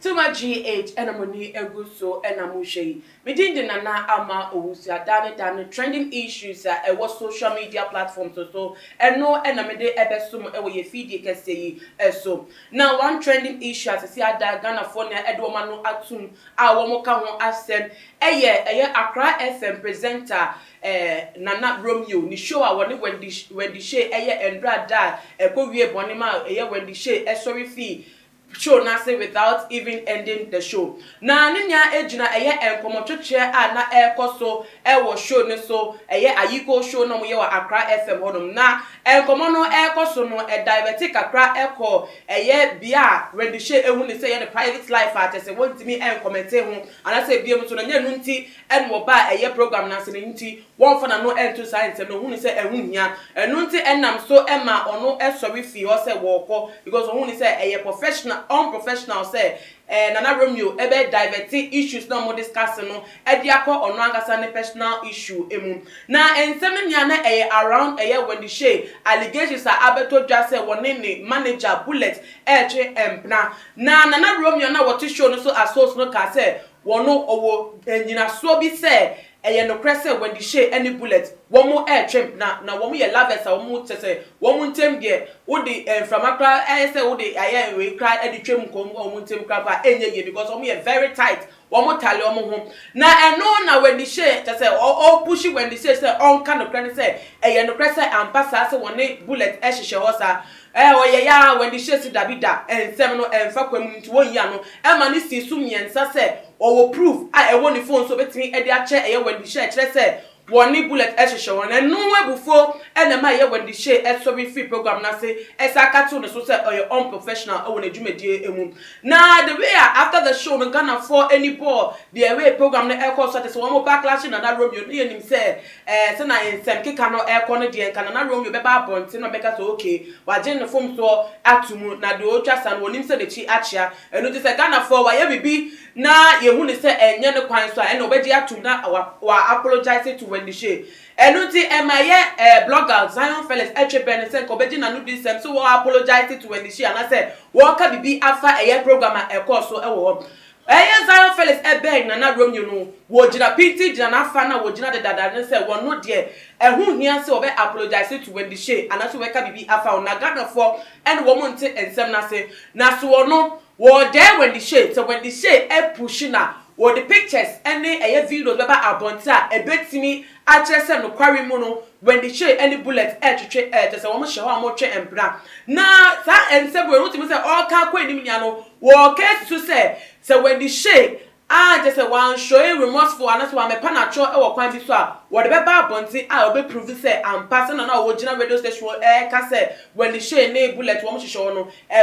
Tuma GH enamoni eguso enamushe. Midin nana ama owusia dane trending issues ewo social media platforms so eno enamide ebesum ewo ye feed kese yi eso. Now one trending issue as see ada Ghana for na edwoma no atum a wo mo ka ho asem eye Accra FM presenter Nana Romeo ni show a woni when the show eye endra da ekowie bonima eye when the show sorry fee show na say without even ending the show. Na ninya ejina eye enkomotwetwe a na ekoso ewo show ne so eye ayiko show no ye wa Accra FM hodom na enkomo no ekoso no divertic Accra eko eye bia when the show ehu ne say ye the private life at say wontimi enkomete ho ana say bia so na nya nu nti enwo ba eye program na say nti won fa na no ento science no hu ne say ehu hia enu nti enam so ema ono esori fi ho say wo because hu ne say eye professional unprofessional say Nana Romeo ebe diverting issues no mo discussing no edi akọ ono angasa ne personal issue emu na ensem nya na around when the shey allegations are abeto dwa say woni ne manager bullet empna na Nana Romeo na what show no so assos no ka say wono owo enyina so bi say no cresse when the shey any bullet womo trim na womo ye lovers womo tese womo ntem de wo de from Accra say wo de we cry e de twem ko womo ntem kra pa enye ye because womo ye very tight womo tale womo ho na eno na when the shey tese o push when the shey say on kind of credit say no cresse ambassa say woni bullet hihye ho sa oye ya when the shey si dabida ensem no emfa kwam nti won ya no e ma ne si su miensa say owo proof a e woni phone so betimi e de ache when the shey kire say woni bullet hihye won enu webufo ena ma ye when the shey sorry free program na say esaka to no so say oye unprofessional o wona dwumadie emu na the way after the show no Ghana for any ball the way program na ekọ so say one backlash na Nana Romeo no yenim say say na ensem keka no ekọ no de Nana Romeo beba abonte no beka so okay waje no fom so atumu na de otwa san wonim say de chi achia enu ti say Ghana for wa ye bibi na ye hu ni say enye no kwan so ena obedi atum na wa apologize to when the show Enuti emaye blogger Zion Felix etwe say kobeji na no this so we apologize to when the show and I say waka bibi afa program e course so ewo Zion Felix beg Nana Romeo no wo jina piti jina na fa na wo jina de dada ne say wo no de hu hia say we apologize to when the show and I say waka bibi afa na Ghana for and wo mo nte ensem na say na so no wo there when the show so when the show push na wo the pictures any videos beba abonta ebetimi achese no kwari mu no when the show any bullet twetwe just say wo mo hye ho amotwe empra na sa ensem we rutimi say all ka kwa enim nya no wo case to say when the show just say one show remorseful and so am panacho e wo kwan bi so a wo de beba abonti a obe prove say am passing na wo gina radio station ka say when the show na bullet wo mo hye ho no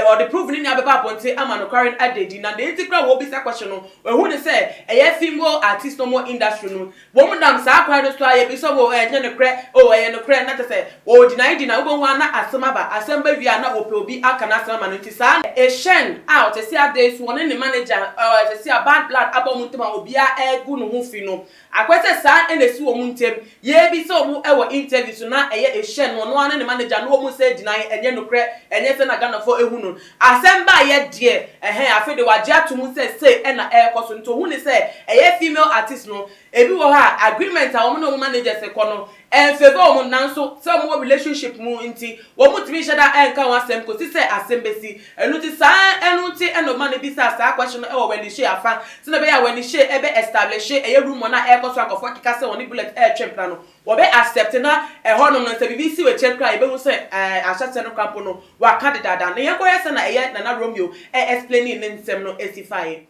or the prove ni na beba abonti ama no current adedi na the integral wo bi sa question no we hu ni say female artist no more industry no wo mo dam sa kwa no so a ye bi so wo enye no kre no kre na say wo dina wo hu na asema ba asem wi na ope obi aka na asema no ti sa shen out see a days one ni manager see a bad blood abomuntema obia egu no hu fi no akwese sa enesi wo muntem ye bi so mu ewo interview so na shen no no ne manager no mu say deny enye no kre enye se na Ghana for ehu no asemba ye de afede waje atumu say na ekoso nto hu ne say female artist no ebi wo ha agreement a wo no manager se kono favor wo nanso some relationship mu nti wo mutimi sheda enka wa asem ko si say asembesi enu ti sa enu ti eno man bi sa question e wo when the share afa se na be ya when the share ebe establish room na ekoso akofo kika say woni bullet twempla no wo be accept na honom no say BBC we check cry ebe hu say ahya no camp no wa ka de dada na ye ko yesa na Nana Romeo explaining nsem no esify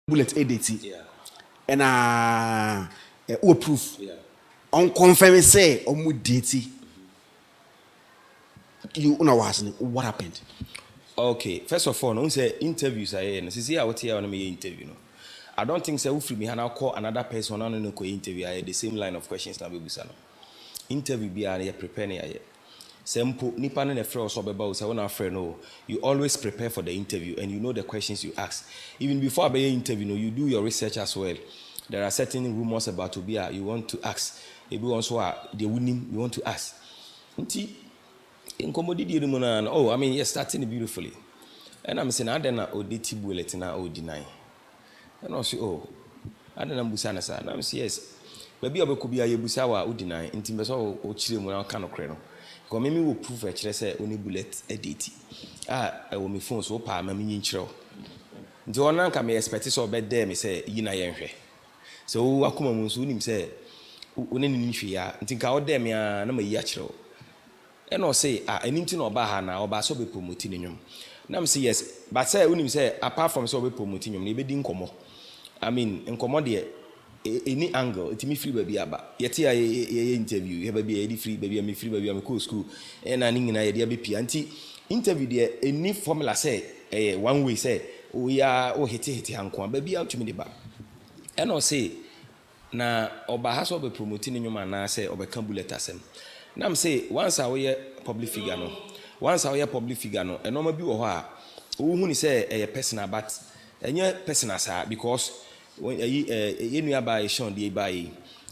bullet edit and o proof on confirm say omu date you know what happened. Okay, first of all, no say interviews are here. See how what here on me interview no. I don't think say if me hana call another person on no interview I the same line of questions na be busa no. Interview be are prepare na here. Sempo nipa na frɛ so beba say when afraid no you always prepare for the interview and you know the questions you ask even before a interview no you do your research as well. There are certain rumors about to be you want to ask everyone so the winning you want to ask nti in commodity I mean you're starting beautifully And I'm saying, I don't know, ODT bullet na o deny. And I say, oh, I don't know, Busana, sir. And I'm saying, yes. Maybe I could be a Busawa who deny, intimacy or children when I can't credit. Because maybe will prove a say only bullet a deity. I will me phone so pa, mammy in show. The one can be expected so bad there, me say, Yina Yenre. So I come on soon him say, Unin Fia, and think out there me a number yachro. And I say, I need to know about her now, about so be promoting him. Now, say yes, but say, when you say, apart from so be promoting him, maybe didn't come. I mean, in commodity, any angle, it's me free baby. Yet, I interview, you have a baby free baby, I'm free baby, I'm cool school, and I need an idea BP. Anti interview there, any formula say, one way say, we are oh, hit, uncle, baby out to me the back. And I say, now, Oba has all be promoting in your man, I say, or become bullet assem. Now, say, once I wear public figure, no. Once I wear public figure, no, and no be or who say a personal, but a personal, sir, because when you nearby Sean the by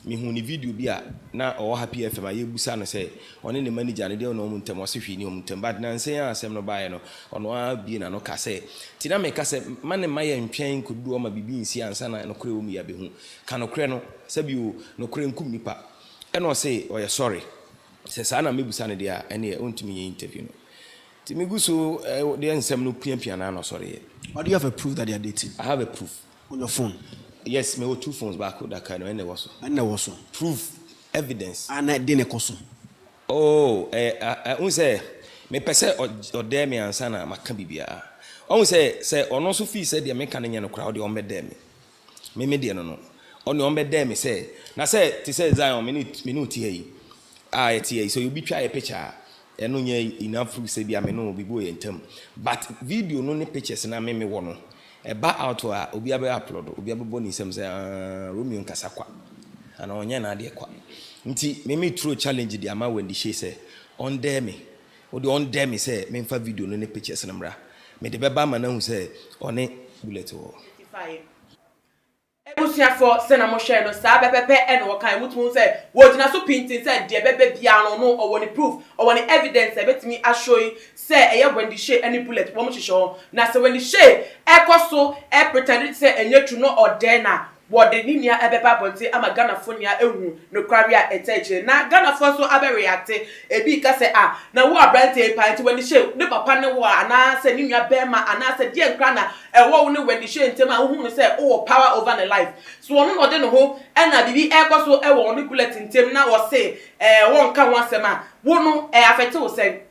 me who the video be now or happy FM, I busan say, on any manager, and they don't know Muntem was if you knew Muntem, but Nancy, I am no buy no, on one being a no casse. Tina make us a man in my and chain could do my baby in sea and sana and crew me a behu. Cano creno, Sabu, no cream kumipa. And I say, oh, yeah, sorry. Says Anna maybe Sunday there, and he won't me interview. Timiguso, there is some no piano, sorry. Or do you have a proof that they are dating? I have a proof. On your phone? Yes, me 2 phones back with that kind of, and there was. And there was Proof, evidence. And I didn't cost. Oh, I say, me pese or dare me and sana, Macabibia. I say, on also fee said the American crowd on bed them. Me median no. On your bed them, say. Now say, to say Zion, minute here. So you be try a picture. And no enough proof say be a no be boy in term. But video no pictures and I me one. A back out to her, Obi upload, Obi Bonnie some say Romeo and Casaqua. And on yana dear qua. Nti me true challenge the amount when the she say on dare me. Or the on dare me say, me for video no pictures and bra. Me the baba man who say on a bullet or. Ebusuafo se na mo hwe no sa bepepe e no kan mutu se wo gina so painting se de bebe bia no no or woni proof or woni evidence e betimi ashow se eye when the share any bullet wo mo hwehwe na se when the share ekoso e pretend se enye true no or there na what the linear ebeba bonte ama Ghana fonia ehu no kwari a eteche na Ghana fo so abe react e bi ka se na wo abrante e pa nti when the share ne papa ne wo ana se ni nua bema ana se die nkra na e wo ne when the share ntema wo hu se wo power over the life so ono no de no ho e na bibi e ko so e wo ne bullet ntem na wo se wo nka ho asema wo no affect wo se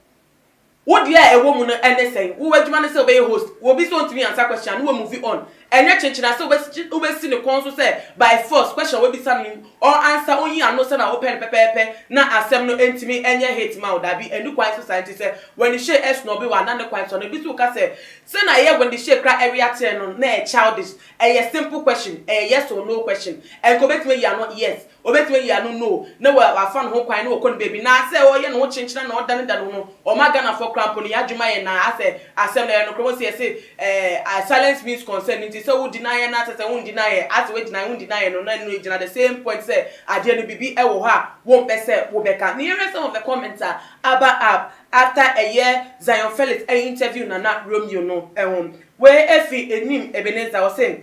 wo dia e wo mu no ene sen wo wadwuma ne se obey host wo bi so ntimi answer question no move on enye chenchina so we see the conso say by force question we be sanin or answer onyi ano say na open pepepe na asem no ntimi enye hate ma odabi enu kwan society say when the share s no be wa na ne kwan so no bi so ka say na ye when the share cry area 10 no na e childish a simple question a yes or no question and go betime ya no yes obetime ya no na wa fan ho kwan na wo kon baby na say o ye no chenchina na odan dan no o maga na for cramponi adwuma ye na ase asem na no kro say silence means consent. So we deny na say we deny as we deny no na no at the same point say ade no bibi e wo ha won pese wo beka near some of the comments are up after a year Zion Felix an interview na Romeo no where efi enim Ebenezer was saying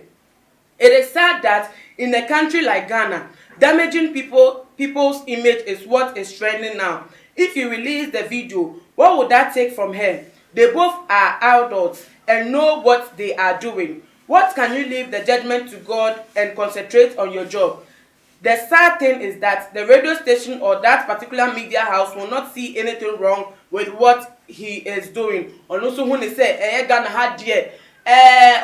it is sad that in a country like Ghana damaging people's image is what is trending now. If you release the video, what would that take from her? They both are adults and know what they are doing. What can you leave the judgment to God and concentrate on your job? The sad thing is that the radio station or that particular media house will not see anything wrong with what he is doing. And also when they say, Ghana had dear,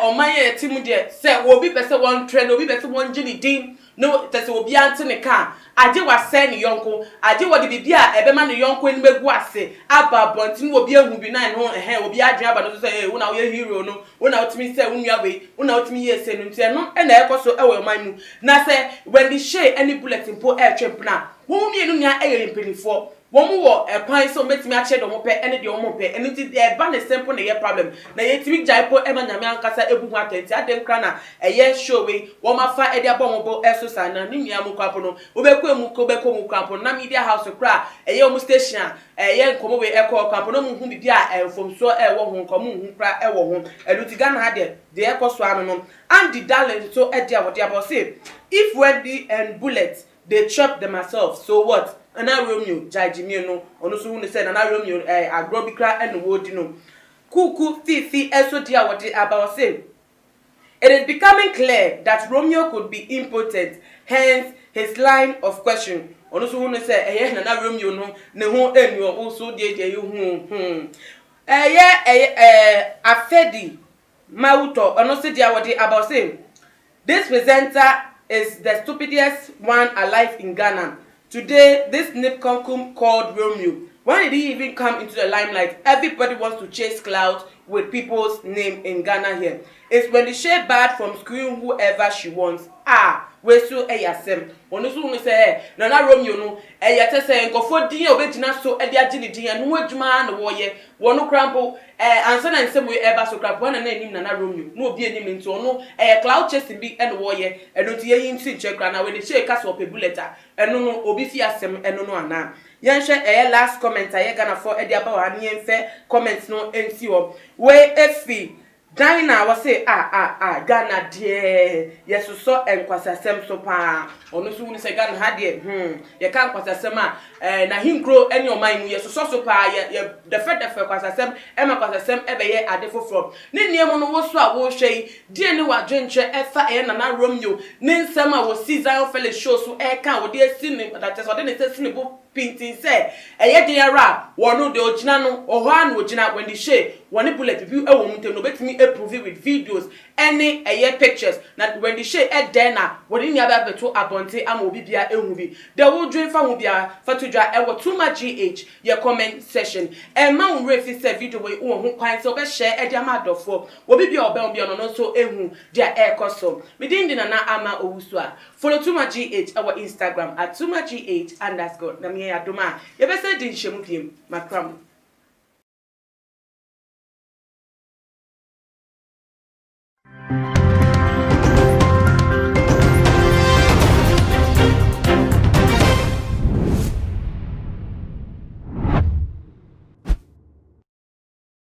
or my team dear, say, will be better one trend, will be better one Jenny Dean. No, that's will be answering the car. I did what send yonko. I did what the baby ebeman the yonko in Megwase. Abba Bontin will be a movie nine home and hair will be a driver to say, when I will hero no, when out to me say, when you away, when out to me yes, and no, and I also our mind. Now say, when they share any bulletin for air trip now, whom you know air in penny for. Womu wo e kwan so metimi a che do mo pe ene de omo pe ene ti e ba ne simple na ye problem na ye timi jaipo e ma nyame ankasa ebu hu atenti ade nkra na ye show we wo ma fa e de abon bo eso sa na ni nua mu kwapo no wo be ko mu ko be ko mu kwapo na media house kra ye omu station ye nkomo we e ko kwapo no mu hu bibia fom so e wo hu nkomo hu kra e wo hu elutiga na de e ko so anu no and the darling so e dia wo dia bo say if Wendy and Bullet they chop themselves so what Nana Romeo judge me no ono so hu say Nana Romeo agro bi kra and wodi no kuku fifi eso dia what about say it is becoming clear that Romeo could be impotent, hence his line of question. Ono so hu say Nana Romeo no ne ho enyo also dey you hu afedi mauto ono say dia what about say this presenter is the stupidest one alive in Ghana. Today, this Nip Kunkum called Romeo. When did he even come into the limelight? Everybody wants to chase clout with people's name in Ghana here. It's when the share bad from screwing whoever she wants. We so yasem. Ono so say Nana Romeo no yate say nkofo din obegina so e dia gini din no adwuma na wo ye. Wono krampo ansa na nsem we eba so krampo na enim Nana Romeo. No obi enim nti ono cloud chasing bi e no wo ye. Eno nti ye yim si nchekra na we dey share cast up a bulletin. Eno no obi fi asem eno no ana. Yenhwe last comment aye Ghana for e dia ba wa ne yenfe comments no enti wo. We efi Dina was say Ghana dear yes so enkwasasem so pa ono so woni say Ghana ha de ye kan kwasasem na him grow any o man yes so pa ye the kwasasem e ma kwasasem e be ye ade foforo ne niam no wo so a wo hwei die ne wa dwenche e fa e Nana Romeo ne nsem a wo season fele show so e kan wo de esi ne that is what they say ne bo pintin say eye de ara wono de ogina no oho an ogina when the share one bullet view e wo muntem no betimi prove with videos any pictures na when the share e den na wodi nya ba beto abonte ama obi bia ehu bi de wo dwen fa hu bia fatodwa e wo too much gh your comment section e ma un refi say video we wo hu kwan so be share e dia ma dofo obi bia oba bia no so ehu dia e koso me din di na ama owusu a follow too much gh our Instagram at too much gh_. na me adoma ye be say di nhwemu biem makram